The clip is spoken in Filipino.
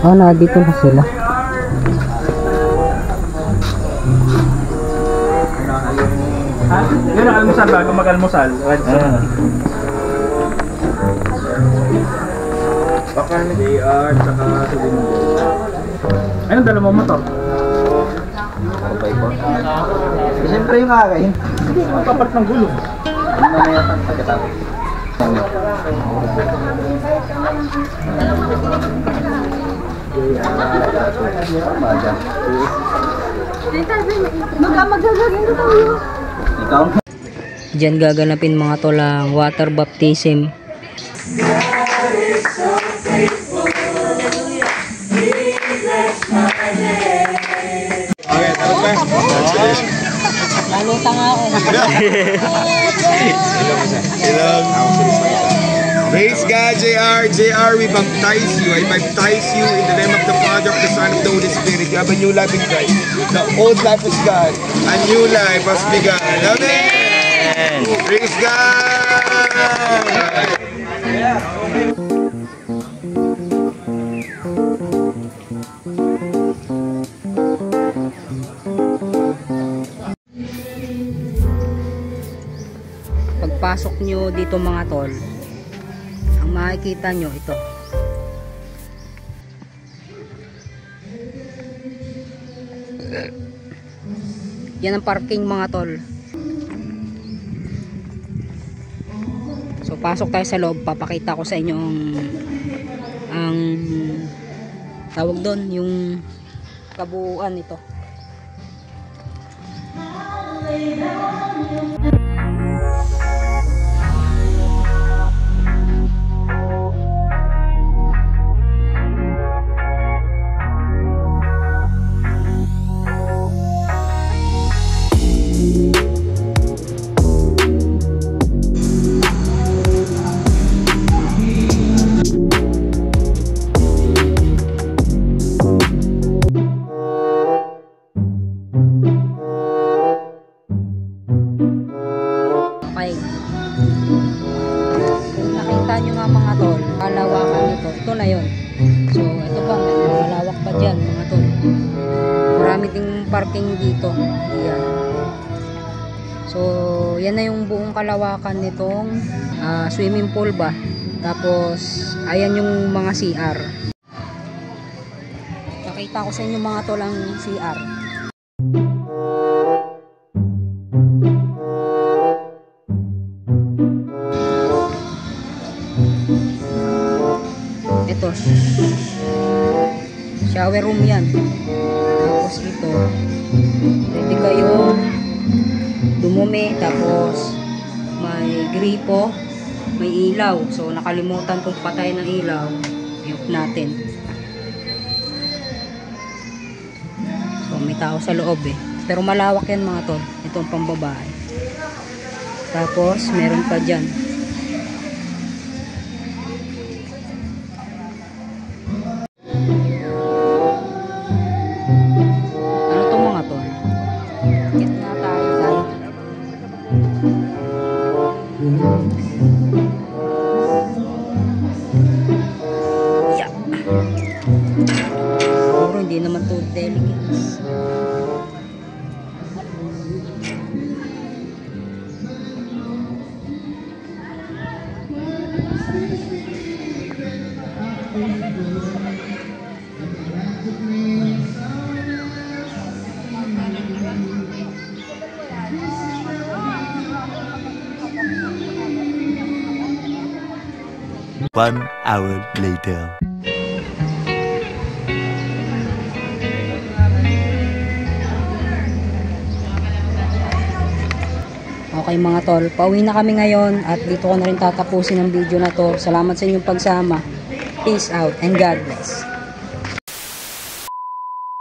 Oh, na dito na sila. Yun ang almusal bago mag-almusal. Baka ni JR tsaka sa Windows. Anong dala mo motor? Okay po. Siyempre yung kakain. Hindi, kapat ng gulong. Ano na may pagkatapos? Ikaw? Diyan gaganapin mga tol ang water baptism. Okay, tara pa. Naluta nga ako. Praise God, JR. JR, we baptize you. I baptize you in the name of the Father, of the Son, of the Holy Spirit. You have a new life in Christ. The old life is gone. A new life has begun. Amen. Praise God. Pagpasok nyo dito mga tol, ang makikita nyo ito. Yan ang parking mga tol. So pasok tayo sa loob, papakita ko sa inyo ang tawag doon, yung kabuuan nito. Kung nakita nyo nga mga tol, kalawakan nito, ito na yun. So ito pa, may malawak pa dyan mga tol. Marami ding parking dito. Ayan. So yan na yung buong kalawakan nitong swimming pool ba. Tapos ayan yung mga CR. Pakita ko sa inyo mga tol ang CR. Ito, shower room yan. Tapos ito, pwede kayong dumumi. Tapos may gripo, may ilaw. So nakalimutan kong patay ng ilaw, i-off natin. So may tao sa loob eh, pero malawak yan mga tol. Itong pambabae. Tapos meron pa dyan. Yeah. Siguro hindi naman to delicate. One hour later. Okay mga tol, pauwi na kami ngayon at dito ko na rin tatapusin ang video na to. Salamat sa inyong pagsama. Peace out and God bless.